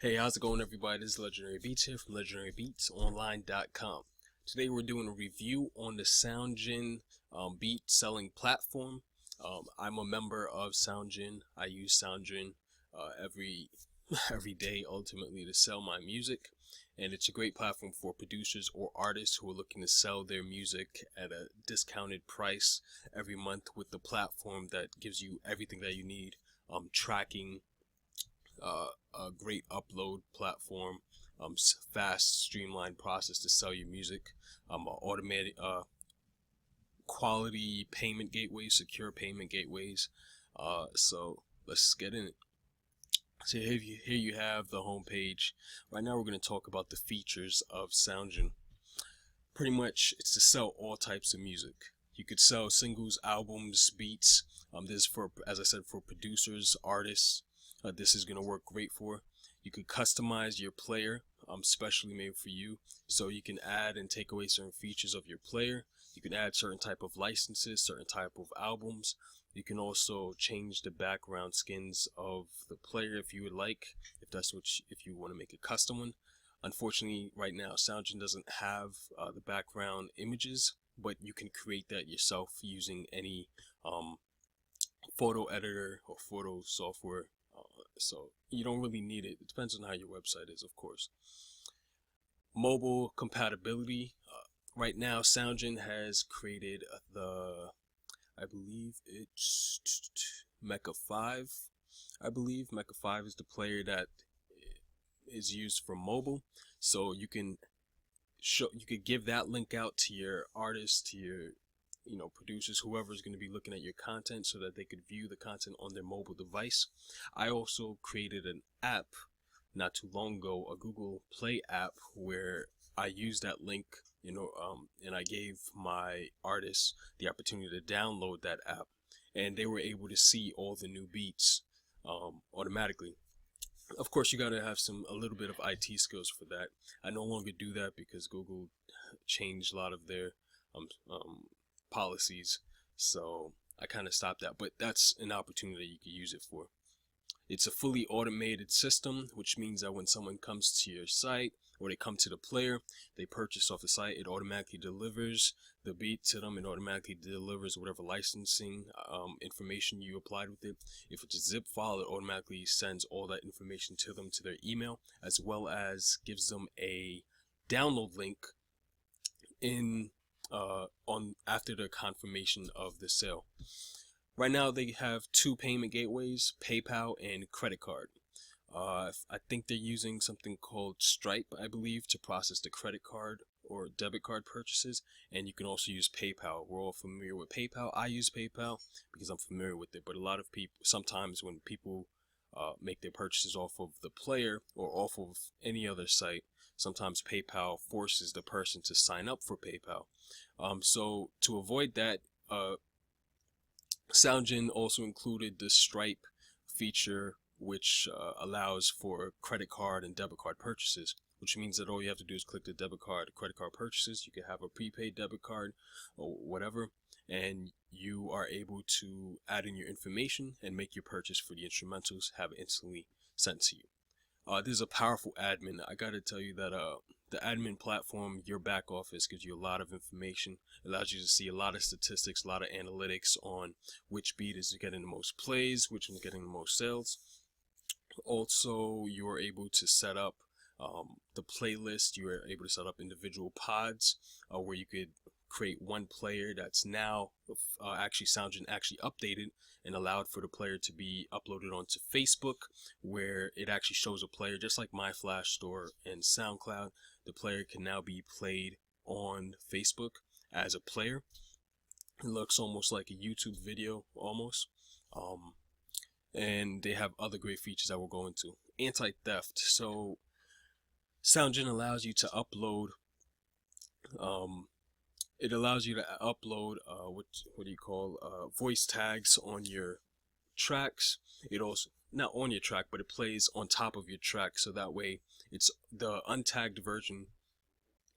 Hey, how's it going, everybody? This is Legendary Beatz here from legendarybeatsonline.com. Today we're doing a review on the Soundgine beat selling platform. I'm a member of Soundgine. I use Soundgine every day ultimately to sell my music, and it's a great platform for producers or artists who are looking to sell their music at a discounted price every month with the platform that gives you everything that you need, tracking, a great upload platform, fast, streamlined process to sell your music, automated, quality payment gateways, secure payment gateways. So let's get in it. So here you have the home page. Right now we're going to talk about the features of Soundgine. Pretty much it's to sell all types of music. You could sell singles, albums, beats. This is for, as I said, for producers, artists. This is going to work great for. You could customize your player, specially made for you, so you can add and take away certain features of your player. You can add certain type of licenses, certain type of albums. You can also change the background skins of the player if you would like, if you want to make a custom one. Unfortunately, right now Soundgine doesn't have the background images, but you can create that yourself using any photo editor or photo software. So you don't really need it. It depends on how your website is, of course. Mobile compatibility. Right now, Soundgine has created I believe it's Mecca 5. I believe Mecca 5 is the player that is used for mobile. So you could give that link out to your artists, to your producers, whoever is going to be looking at your content, so that they could view the content on their mobile device. I also created an app not too long ago, a Google Play app, where I used that link, and I gave my artists the opportunity to download that app, and they were able to see all the new beats automatically. Of course, you got to have a little bit of IT skills for that. I no longer do that because Google changed a lot of their policies, so I kind of stopped that, but that's an opportunity you could use it for. It's a fully automated system, which means that when someone comes to your site or they come to the player, they purchase off the site, it automatically delivers the beat to them. It automatically delivers whatever licensing information you applied with it. If it's a zip file, it automatically sends all that information to them, to their email, as well as gives them a download link after the confirmation of the sale. Right now they have two payment gateways, PayPal and credit card. I think they're using something called Stripe, I believe, to process the credit card or debit card purchases, and you can also use PayPal. We're all familiar with PayPal. I use PayPal because I'm familiar with it, but a lot of people, sometimes when people make their purchases off of the player or off of any other site, sometimes PayPal forces the person to sign up for PayPal. So to avoid that, Soundgine also included the Stripe feature, which allows for credit card and debit card purchases, which means that all you have to do is click the debit card, credit card purchases. You can have a prepaid debit card or whatever, and you are able to add in your information and make your purchase for the instrumentals, have it instantly sent to you. This is a powerful admin. I gotta tell you that the admin platform, your back office, gives you a lot of information. It allows you to see a lot of statistics, a lot of analytics on which beat is getting the most plays, which one is getting the most sales. Also, you are able to set up the playlist. You are able to set up individual pods where you could create one player that's now Soundgine actually updated and allowed for the player to be uploaded onto Facebook, where it actually shows a player just like My Flash Store and SoundCloud. The player can now be played on Facebook as a player. It looks almost like a YouTube video almost. And they have other great features that we'll go into. Anti-theft. So Soundgine allows you to upload what do you call voice tags on your tracks. It also, not on your track, but it plays on top of your track, so that way it's the untagged version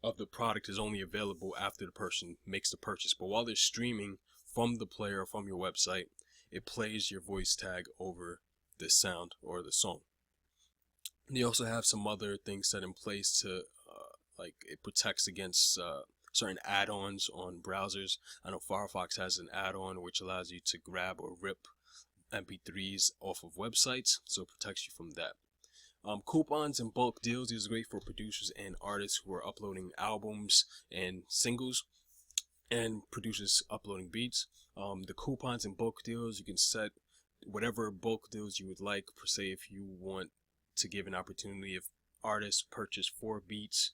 of the product is only available after the person makes the purchase. But while they're streaming from the player or from your website, it plays your voice tag over the sound or the song. They also have some other things set in place to, like it protects against certain add-ons on browsers. I know Firefox has an add-on which allows you to grab or rip MP3s off of websites, so it protects you from that. Coupons and bulk deals is great for producers and artists who are uploading albums and singles, and producers uploading beats. The coupons and bulk deals, you can set whatever bulk deals you would like. Per se, if you want to give an opportunity, if artists purchase 4 beats,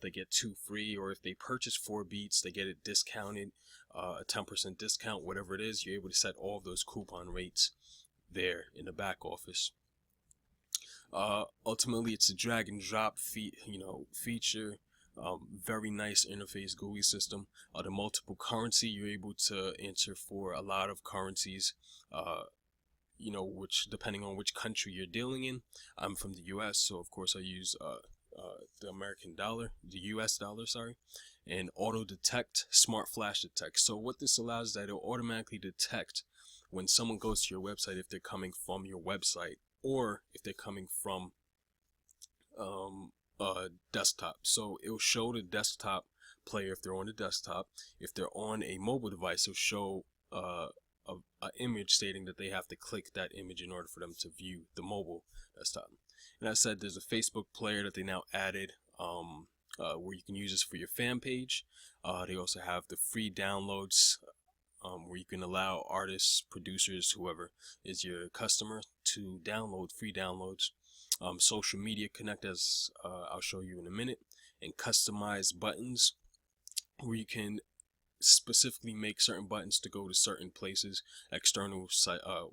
they get 2 free, or if they purchase 4 beats, they get it discounted, a 10% discount, whatever it is. You're able to set all of those coupon rates there in the back office. Ultimately, it's a drag and drop feature. Very nice interface GUI system. The multiple currency, you're able to enter for a lot of currencies, which depending on which country you're dealing in. I'm from the US, so of course I use the American dollar, the US dollar, sorry, and auto detect, smart flash detect. So what this allows is that it'll automatically detect when someone goes to your website if they're coming from your website or if they're coming from desktop. So it'll show the desktop player if they're on the desktop. If they're on a mobile device, it'll show an image stating that they have to click that image in order for them to view the mobile desktop. And as I said, there's a Facebook player that they now added, where you can use this for your fan page. They also have the free downloads, where you can allow artists, producers, whoever is your customer, to download free downloads. Social media connect, as I'll show you in a minute, and customized buttons, where you can specifically make certain buttons to go to certain places, external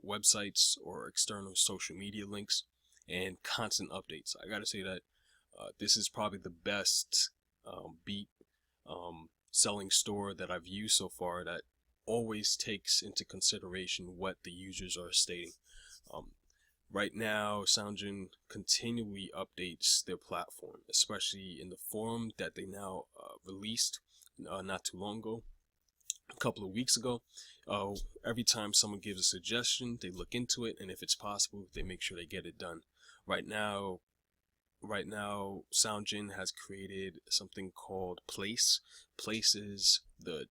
websites or external social media links, and constant updates. I gotta say that this is probably the best beat selling store that I've used so far, that always takes into consideration what the users are stating. Right now, Soundgine continually updates their platform, especially in the forum that they now released not too long ago, a couple of weeks ago. Every time someone gives a suggestion, they look into it, and if it's possible, they make sure they get it done. Right now, Soundgine has created something called Place. Place is the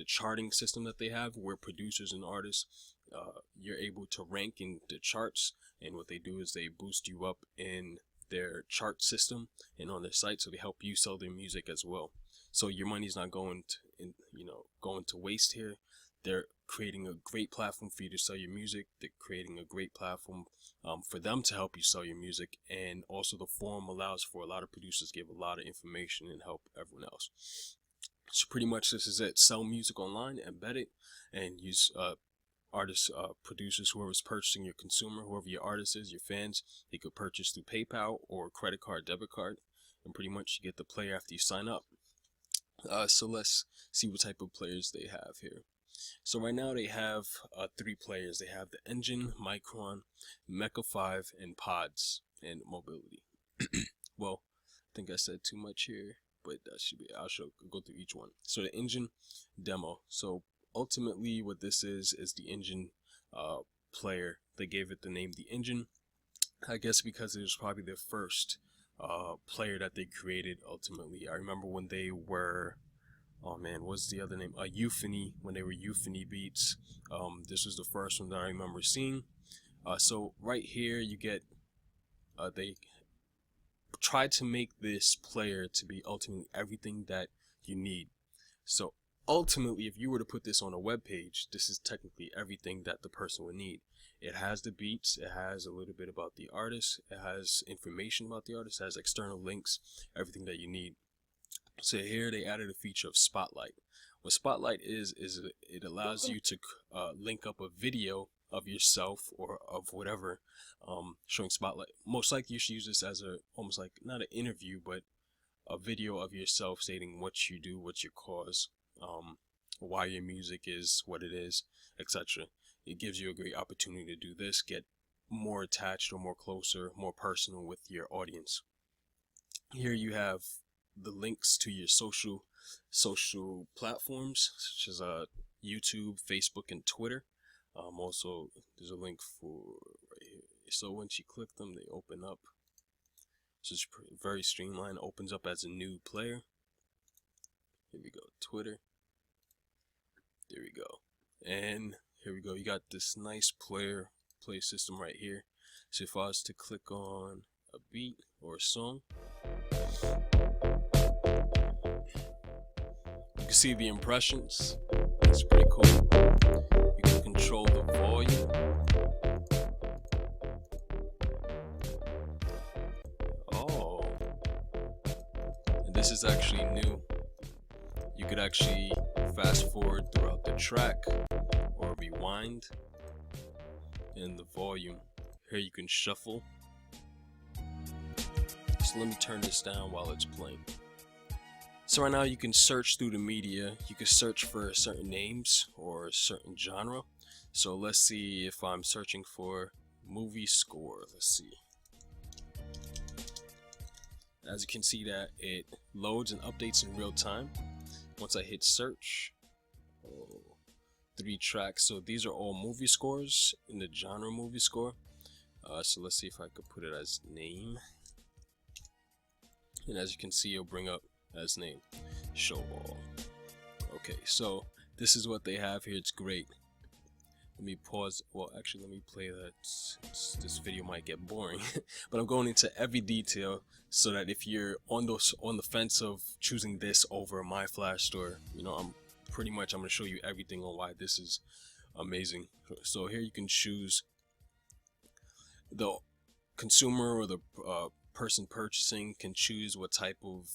charting system that they have, where producers and artists, you're able to rank in the charts, and what they do is they boost you up in their chart system and on their site, so they help you sell their music as well. So your money's not going to waste here. They're creating a great platform for you to sell your music. They're creating a great platform for them to help you sell your music, and also the forum allows for a lot of producers to give a lot of information and help everyone else. So pretty much this is it. Sell music online, embed it, and use artists, producers, whoever's purchasing your consumer, whoever your artist is, your fans, they could purchase through PayPal or credit card, debit card, and pretty much you get the player after you sign up. So let's see what type of players they have here. So right now they have 3 players. They have the Engine, Micron, Mecca 5, and Pods, and Mobility. Well, I think I said too much here, but that should be, I'll go through each one. So the Engine demo. So ultimately what this is the Engine player. They gave it the name the Engine, I guess because it was probably their first player that they created. Ultimately, I remember when they were, oh man, what's the other name? Euphony, when they were Euphony Beatz. This was the first one that I remember seeing. So right here you get, they tried to make this player to be ultimately everything that you need. So ultimately, if you were to put this on a web page, this is technically everything that the person would need. It has the beats, it has a little bit about the artist, it has information about the artist, it has external links, everything that you need. So here they added a feature of Spotlight. What Spotlight is it allows you to link up a video of yourself or of whatever, showing Spotlight. Most likely you should use this as almost like not an interview, but a video of yourself stating what you do, what's your cause, why your music is what it is, etc. It gives you a great opportunity to do this, get more attached or more closer, more personal with your audience. Here you have the links to your social platforms, such as YouTube, Facebook, and Twitter. Also, there's a link for right here, So once you click them, they open up. So it's very streamlined. Opens up as a new player. Here we go, Twitter. There we go. And here we go. You got this nice play system right here. So if I was to click on a beat or a song, you can see the impressions. It's pretty cool. You can control the volume. Oh, and this is actually new. You could actually fast forward throughout the track or rewind. And the volume. Here you can shuffle. So let me turn this down while it's playing. So right now you can search through the media. You can search for certain names or a certain genre. So let's see if I'm searching for movie score. Let's see. As you can see that it loads and updates in real time. Once I hit search, 3 tracks. So these are all movie scores in the genre movie score. So let's see if I could put it as name. And as you can see, it'll bring up as name, show all. Okay, so this is what they have here. It's great. Let me pause. Well, actually, let me play that. This video might get boring, but I'm going into every detail so that if you're on the fence of choosing this over my Flash store, you know, I'm going to show you everything on why this is amazing. So here you can choose the consumer or the person purchasing can choose what type of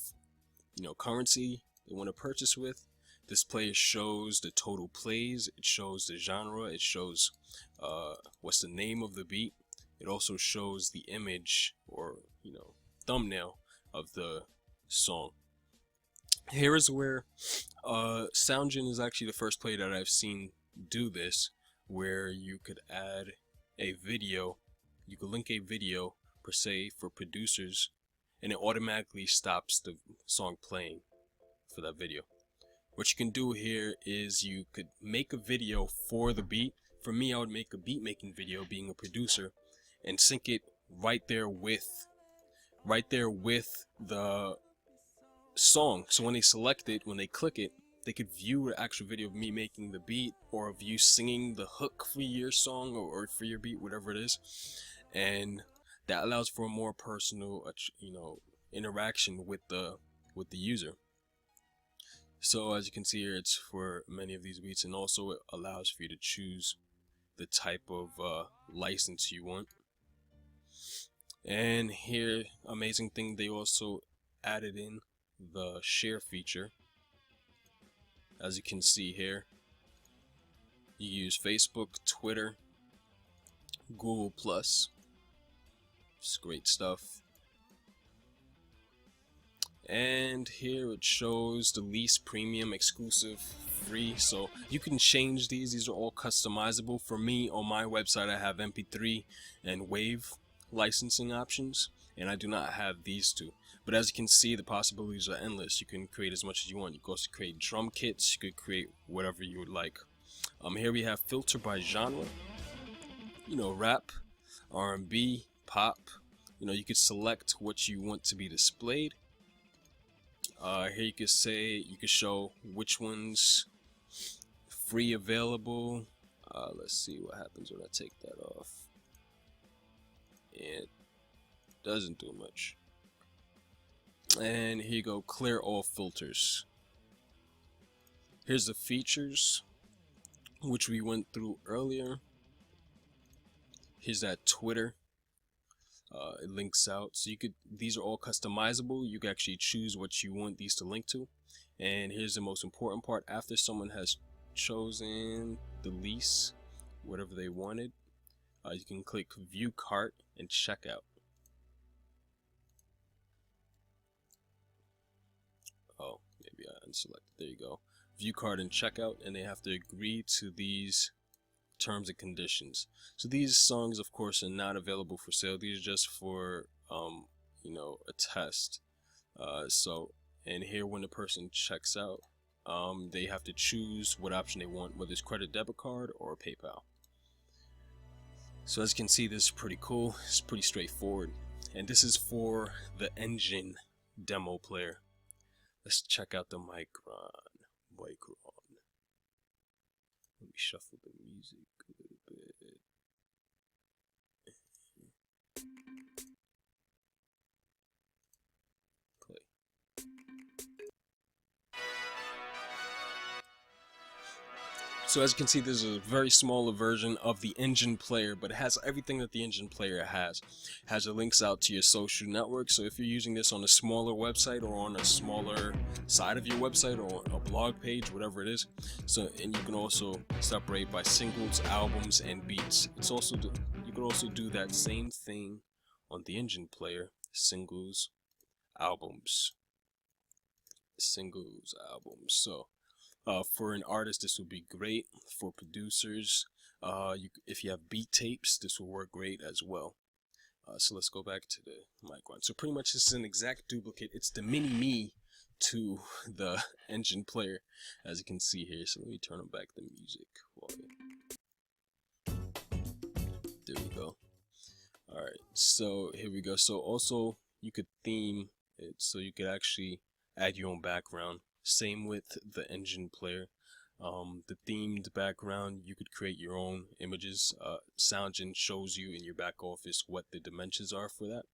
currency they want to purchase with. This player shows the total plays, it shows the genre, it shows what's the name of the beat. It also shows the image or thumbnail of the song. Here is where Soundgine is actually the first player that I've seen do this, where you could add a video, you could link a video per se for producers, and it automatically stops the song playing for that video. What you can do here is you could make a video for the beat. For me, I would make a beat making video being a producer and sync it right there with the song. So when they select it, when they click it, they could view the actual video of me making the beat or of you singing the hook for your song or for your beat, whatever it is. And that allows for a more personal interaction with the user. So as you can see here, it's for many of these beats, and also it allows for you to choose the type of license you want. And here, amazing thing, they also added in the share feature. As you can see here, you use Facebook, Twitter, Google Plus. It's great stuff. And here it shows the least, premium, exclusive, free. So you can change these. These are all customizable. For me, on my website, I have MP3 and WAV licensing options, and I do not have these two. But as you can see, the possibilities are endless. You can create as much as you want. You can also create drum kits. You could create whatever you would like. Here we have filter by genre. Rap, R&B, pop. You could select what you want to be displayed. Here you could show which ones free available. Let's see what happens when I take that off. It doesn't do much. And here you go, clear all filters. Here's the features which we went through earlier. Here's that Twitter. It links out, so these are all customizable. You can actually choose what you want these to link to. And here's the most important part: after someone has chosen the lease, whatever they wanted, you can click view cart and checkout. Oh, maybe I unselected. There you go, view cart and checkout, and they have to agree to these terms and conditions. So these songs, of course, are not available for sale. These are just for a test. And here, when the person checks out, they have to choose what option they want, whether it's credit, debit card, or PayPal. So as you can see, this is pretty cool. It's pretty straightforward. And this is for the engine demo player. Let's check out the Micron. Let me shuffle the music a little bit. Play. So as you can see, this is a very smaller version of the engine player, but it has everything that the engine player has. It has the links out to your social network, so if you're using this on a smaller website or on a smaller side of your website or a blog page, whatever it is. So, and you can also separate by singles, albums, and beats. It's also you can also do that same thing on the engine player: singles, albums. So for an artist, this would be great. For producers, if you have beat tapes, this will work great as well. So let's go back to the Micron. So pretty much this is an exact duplicate. It's the mini-me to the engine player, as you can see here. So let me turn back the music. There we go. Alright, so here we go. So also you could theme it, so you could actually add your own background. Same with the engine player. The themed background, you could create your own images. Soundgine shows you in your back office what the dimensions are for that.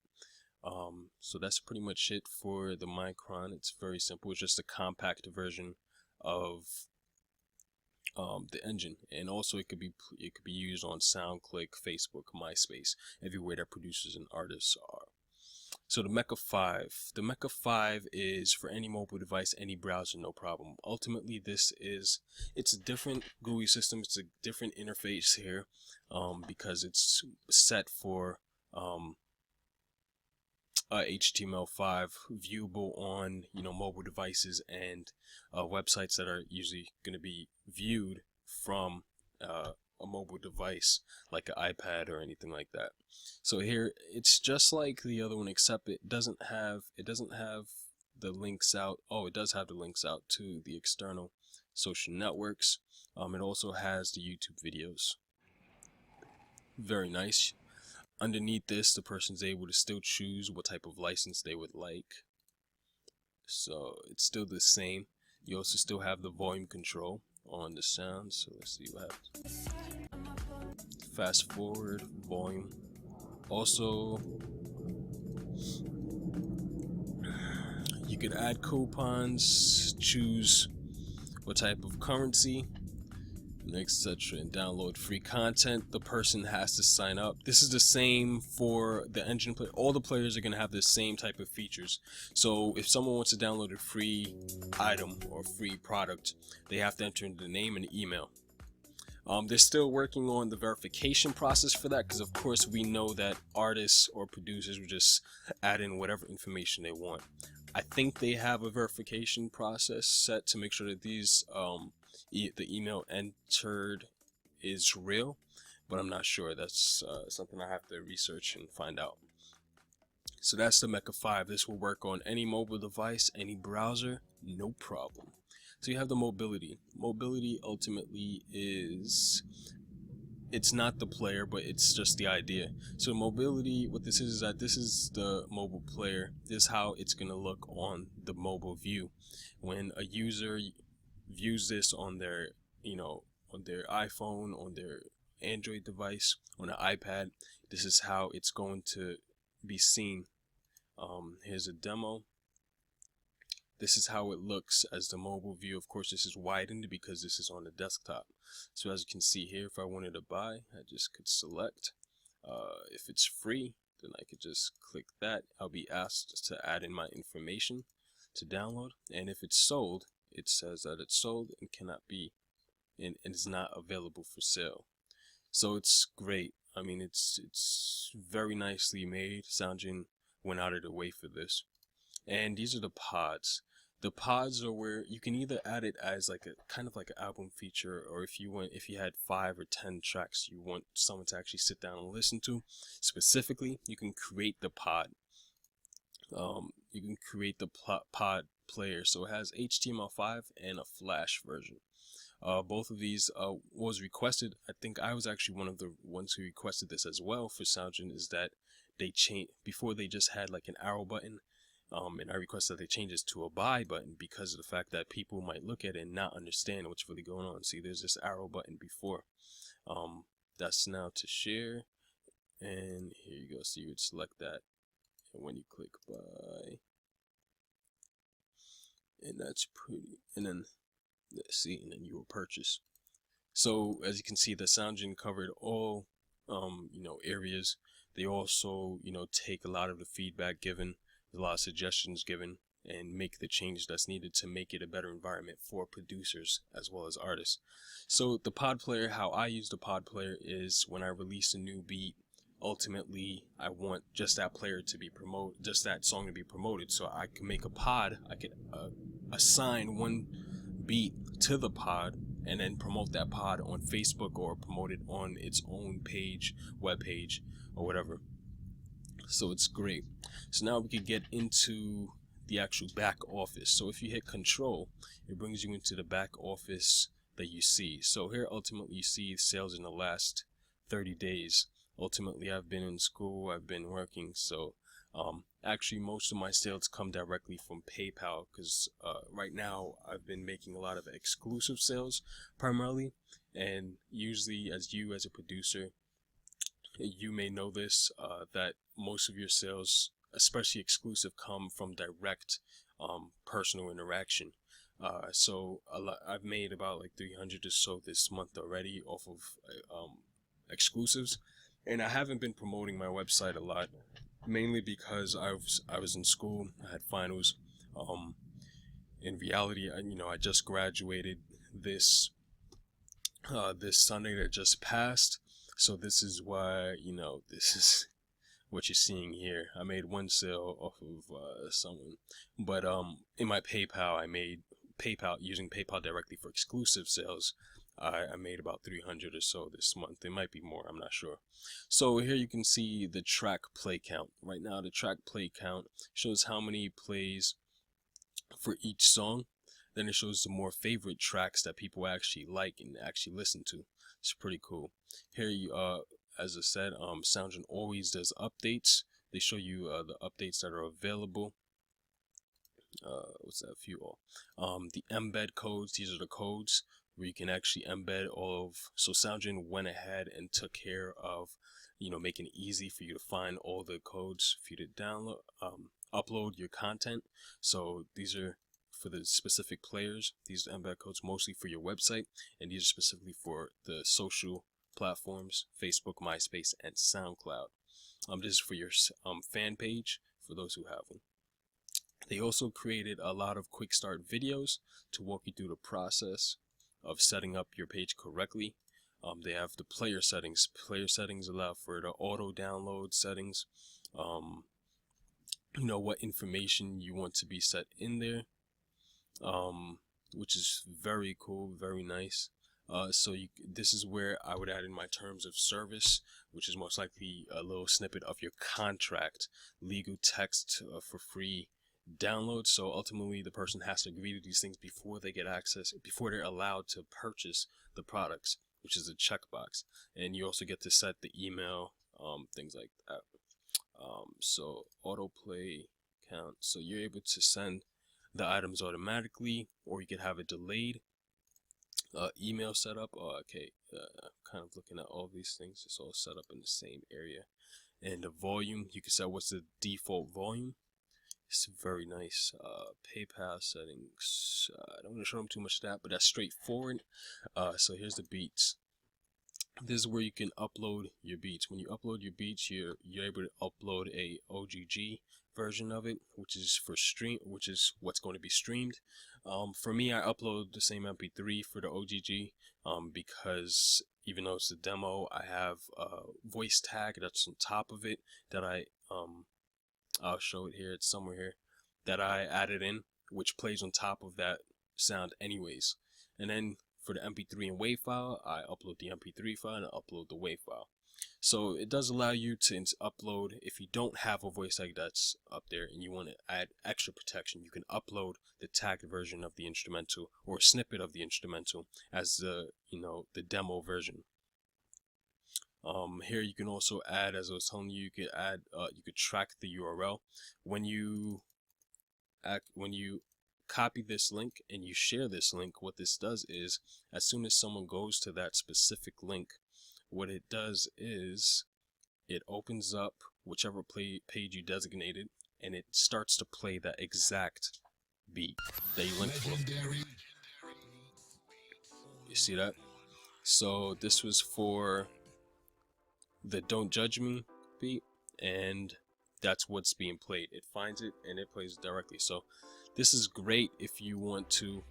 So that's pretty much it for the Micron. It's very simple. It's just a compact version of the engine, and also it could be used on SoundClick, Facebook, MySpace, everywhere that producers and artists are. So the Mecca 5. The Mecca 5 is for any mobile device, any browser, no problem. Ultimately, it's a different GUI system. It's a different interface here because it's set for HTML5, viewable on mobile devices and websites that are usually going to be viewed from a mobile device like an iPad or anything like that. So here it's just like the other one, except it doesn't have the links out. Oh, it does have the links out to the external social networks. It also has the YouTube videos. Very nice. Underneath this, the person's able to still choose what type of license they would like. So it's still the same. You also still have the volume control on the sound. So let's see what happens. Fast forward, volume. Also, you could add coupons, choose what type of currency, etc., and download free content. The person has to sign up. This is the same for the engine player. All the players are going to have the same type of features. So if someone wants to download a free item or free product, they have to enter in the name and email. They're still working on the verification process for that, because of course we know that artists or producers will just add in whatever information they want. I think they have a verification process set to make sure that these the email entered is real, but I'm not sure. That's something I have to research and find out. So that's the Mecca 5. This will work on any mobile device, any browser, no problem. So you have the mobility. Mobility ultimately it's not the player, but it's just the idea. So mobility, what this is that this is the mobile player. This is how it's going to look on the mobile view. When a user views this on their, on their iPhone, on their Android device, on an iPad, this is how it's going to be seen. Here's a demo. This is how it looks as the mobile view. Of course, this is widened because this is on the desktop. So as you can see here, if I wanted to buy, I just could select. If it's free, then I could just click that. I'll be asked to add in my information to download. And if it's sold, it says that it's sold and cannot be, and is not available for sale. So it's great. I mean, it's very nicely made. Soundgine went out of the way for this. And these are the pods. The pods are where you can either add it as like a kind of like an album feature, or if you had 5 or 10 tracks you want someone to actually sit down and listen to specifically, you can create the pod. You can create the pod player. So it has HTML5 and a Flash version. Both of these was requested. I think I was actually one of the ones who requested this as well for Soundgine, is that they change, before they just had like an arrow button, and I requested that they change this to a buy button because of the fact that people might look at it and not understand what's really going on. See, there's this arrow button before. That's now to share, and here you go. So you would select that, and when you click buy, and that's pretty, and then let's see, and then you will purchase. So as you can see, the Soundgine covered all areas. They also take a lot of the feedback given, a lot of suggestions given, and make the change that's needed to make it a better environment for producers as well as artists. So the pod player, how I use the pod player is when I release a new beat, ultimately I want just that player to be promoted, just that song to be promoted. So I can make a pod, I could assign one beat to the pod and then promote that pod on Facebook or promote it on its own page, web page, or whatever. So it's great. So now we can get into the actual back office. So if you hit control, it brings you into the back office that you see. So here ultimately you see sales in the last 30 days. Ultimately I've been in school, I've been working, so actually most of my sales come directly from PayPal, because right now I've been making a lot of exclusive sales primarily, and usually as a producer, you may know this, that most of your sales, especially exclusive, come from direct personal interaction. So I've made about like 300 or so this month already off of exclusives, and I haven't been promoting my website a lot, mainly because I was in school, I had finals. In reality, I just graduated this Sunday that just passed, so this is why this is what you're seeing here. I made one sale off of someone, but in my PayPal, I made using PayPal directly for exclusive sales. I made about 300 or so this month. It might be more, I'm not sure. So here you can see the track play count. Right now the track play count shows how many plays for each song. Then it shows the more favorite tracks that people actually like and actually listen to. It's pretty cool. Here you as I said, Soundgine always does updates. They show you the updates that are available. What's that for you all? The embed codes, these are the codes where you can actually embed all of, so Soundgine went ahead and took care of, making it easy for you to find all the codes for you to download, upload your content. So these are for the specific players. These are embed codes mostly for your website, and these are specifically for the social platforms, Facebook, MySpace, and SoundCloud. This is for your fan page, for those who have one. They also created a lot of quick start videos to walk you through the process of setting up your page correctly. They have the player settings. Player settings allow for the auto download settings. What information you want to be set in there, which is very cool, very nice. So this is where I would add in my terms of service, which is most likely a little snippet of your contract, legal text for free download. So ultimately the person has to agree to these things before they get access, before they're allowed to purchase the products, which is a checkbox. And you also get to set the email, things like that. So autoplay count, so you're able to send the items automatically, or you could have it delayed. Email setup, kind of looking at all these things, it's all set up in the same area. And the volume, you can set what's the default volume. It's very nice. PayPal settings, I don't want to show them too much of that, but that's straightforward. So here's the beats. This is where you can upload your beats. When you upload your beats, you're able to upload a OGG version of it, which is what's going to be streamed. For me, I upload the same MP3 for the OGG, because even though it's a demo, I have a voice tag that's on top of it that I'll show it here, it's somewhere here, that I added in, which plays on top of that sound anyways. And then for the MP3 and WAV file, I upload the MP3 file and I upload the WAV file. So it does allow you to upload, if you don't have a voice tag that's up there and you want to add extra protection, you can upload the tagged version of the instrumental or a snippet of the instrumental as the, the demo version. Here you can also add, as I was telling you, you could add, you could track the URL. When you copy this link and you share this link, what this does is, as soon as someone goes to that specific link, what it does is it opens up whichever page you designated, and it starts to play that exact beat that you linked for. You see that? So this was for the Don't Judge Me beat, and that's what's being played. It finds it and it plays it directly. So this is great if you want to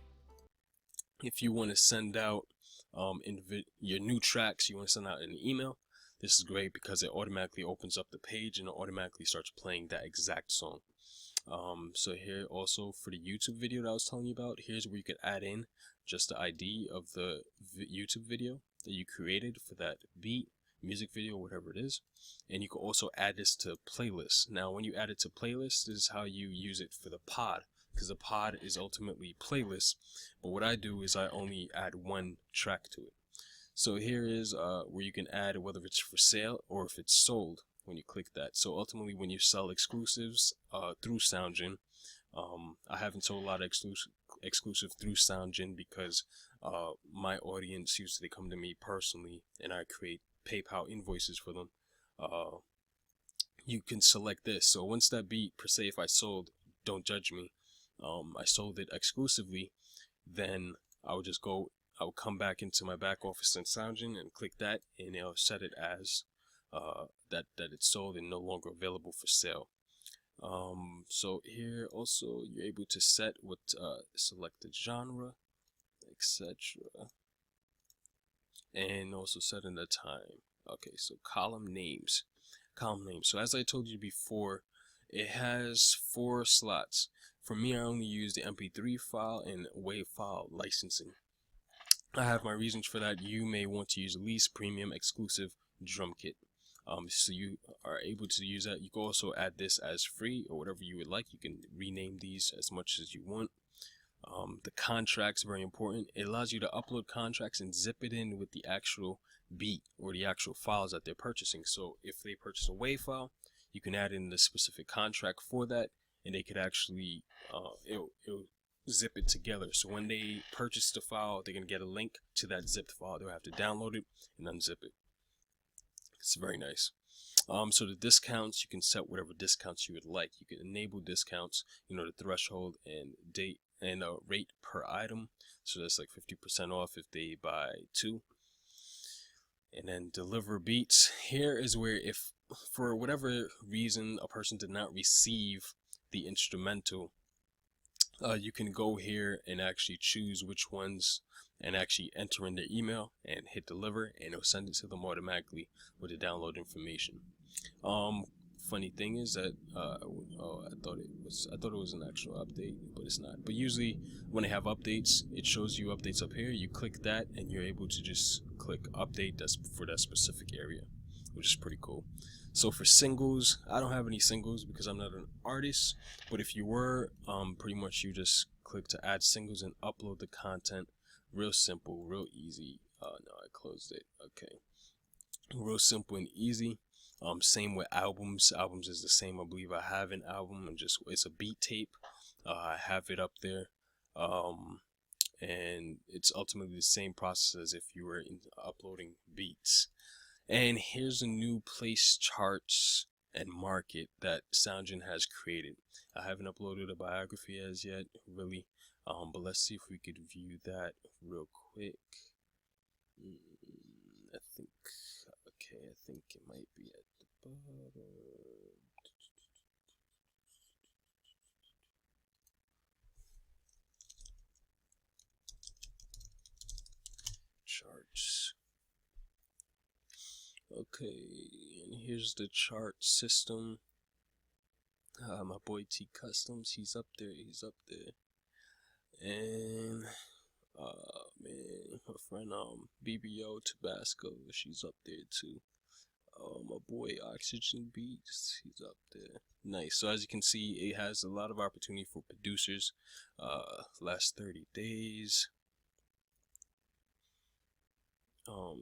send out your new tracks, you want to send out an email. This is great because it automatically opens up the page and it automatically starts playing that exact song. So here also for the YouTube video that I was telling you about, here's where you could add in just the ID of the YouTube video that you created for that beat, music video, whatever it is. And you can also add this to playlists. Now when you add it to playlists, this is how you use it for the pod, because the pod is ultimately playlists, but what I do is I only add one track to it. So here is where you can add whether it's for sale or if it's sold when you click that. So ultimately when you sell exclusives through Soundgine, I haven't sold a lot of exclusive through Soundgine because my audience usually come to me personally and I create PayPal invoices for them. You can select this. So once that beat, per se, if I sold Don't Judge Me, I sold it exclusively, then I would come back into my back office in Soundgine and click that, and it'll set it as that it's sold and no longer available for sale. So here also you're able to set what select the genre, etc., and also set in the time. Okay, so column names. So as I told you before, it has 4 slots. For me, I only use the MP3 file and WAV file licensing. I have my reasons for that. You may want to use least premium exclusive drum kit. So you are able to use that. You can also add this as free or whatever you would like. You can rename these as much as you want. The contracts, very important. It allows you to upload contracts and zip it in with the actual beat or the actual files that they're purchasing. So if they purchase a WAV file, you can add in the specific contract for that, and they could actually it'll zip it together. So when they purchase the file, they're gonna get a link to that zipped file. They'll have to download it and unzip it. It's very nice. So the discounts, you can set whatever discounts you would like. You can enable discounts, the threshold and date and rate per item. So that's like 50% off if they buy 2. And then deliver beats. Here is where, if for whatever reason a person did not receive the instrumental, you can go here and actually choose which ones and actually enter in their email and hit deliver, and it'll send it to them automatically with the download information. Funny thing is that I thought it was an actual update, but it's not. But usually when they have updates, it shows you updates up here. You click that and you're able to just click update that's for that specific area, which is pretty cool. So for singles, I don't have any singles because I'm not an artist, but if you were, pretty much you just click to add singles and upload the content. Real simple, real easy. No, I closed it. Okay, real simple and easy. Same with albums. Albums is the same. I believe I have an album and it's a beat tape. I have it up there. And it's ultimately the same process as if you were uploading beats. And here's a new place charts and market that Soundgine has created. I haven't uploaded a biography as yet, really. But let's see if we could view that real quick. I think it might be at the bottom. Charts. Okay, and here's the chart system. My boy T Customs, he's up there. And man, my friend BBO Tabasco, she's up there too. My boy Oxygen Beatz, he's up there. Nice. So as you can see, it has a lot of opportunity for producers. Last 30 days.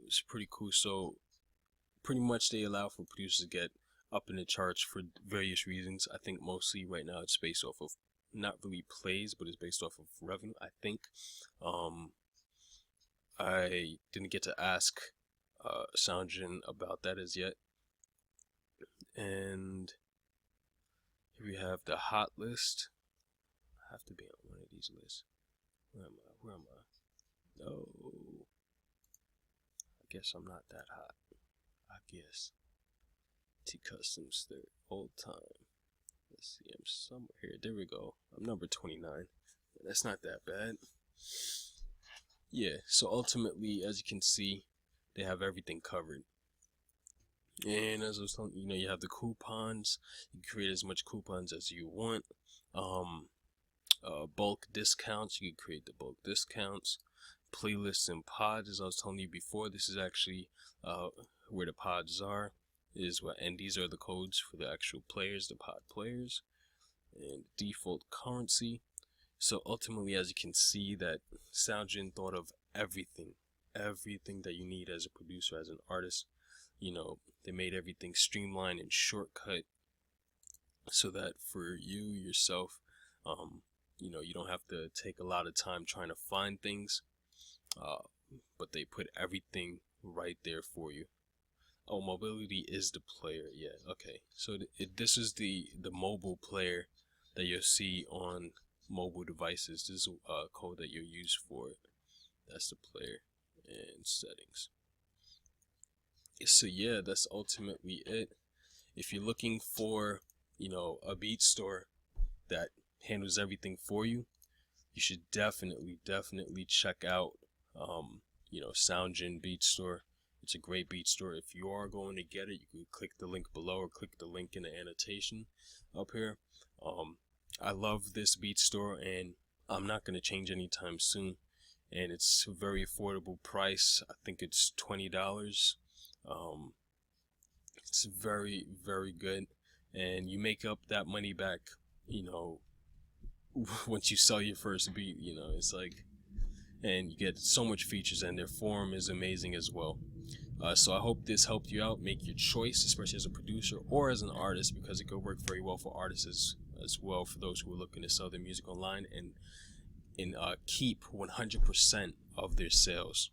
It's pretty cool. So pretty much they allow for producers to get up in the charts for various reasons. I think mostly right now it's based off of not really plays, but it's based off of revenue, I think. I didn't get to ask Soundgine about that as yet. And here we have the hot list. I have to be on one of these lists. Where am I? No. I guess I'm not that hot. I guess. T-Customs, they're old time. Let's see, I'm somewhere here. There we go. I'm number 29. That's not that bad. Yeah, so ultimately, as you can see, they have everything covered. And as I was telling you, you have the coupons. You can create as much coupons as you want. Bulk discounts. You can create the bulk discounts. Playlists and pods, as I was telling you before, this is actually where the pods are. And these are the codes for the actual players, the pod players, and default currency. So ultimately, as you can see, that Soundgine thought of everything that you need as a producer, as an artist. They made everything streamlined and shortcut, so that for you yourself, you don't have to take a lot of time trying to find things, but they put everything right there for you. Oh, mobility is the player. Yeah, okay. So this is the mobile player that you'll see on mobile devices. This is a code that you'll use for it. That's the player and settings. So yeah, that's ultimately it. If you're looking for, a beat store that handles everything for you, you should definitely check out, Soundgine Beat Store. It's a great beat store. If you are going to get it, you can click the link below or click the link in the annotation up here. I love this beat store, and I'm not going to change anytime soon. And it's a very affordable price. I think it's $20. It's very, very good. And you make up that money back, once you sell your first beat, it's like, and you get so much features, and their forum is amazing as well. So I hope this helped you out. Make your choice, especially as a producer or as an artist, because it could work very well for artists as well, for those who are looking to sell their music online and keep 100% of their sales.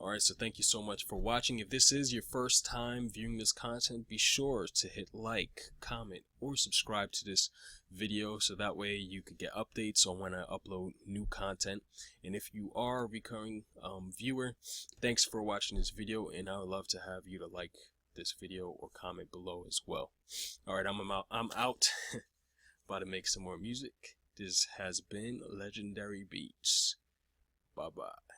Alright, so thank you so much for watching. If this is your first time viewing this content, be sure to hit like, comment, or subscribe to this video, so that way you could get updates on when I upload new content. And if you are a recurring viewer, thanks for watching this video, and I would love to have you to like this video or comment below as well. Alright, I'm out. About to make some more music. This has been Legendary Beats. Bye bye.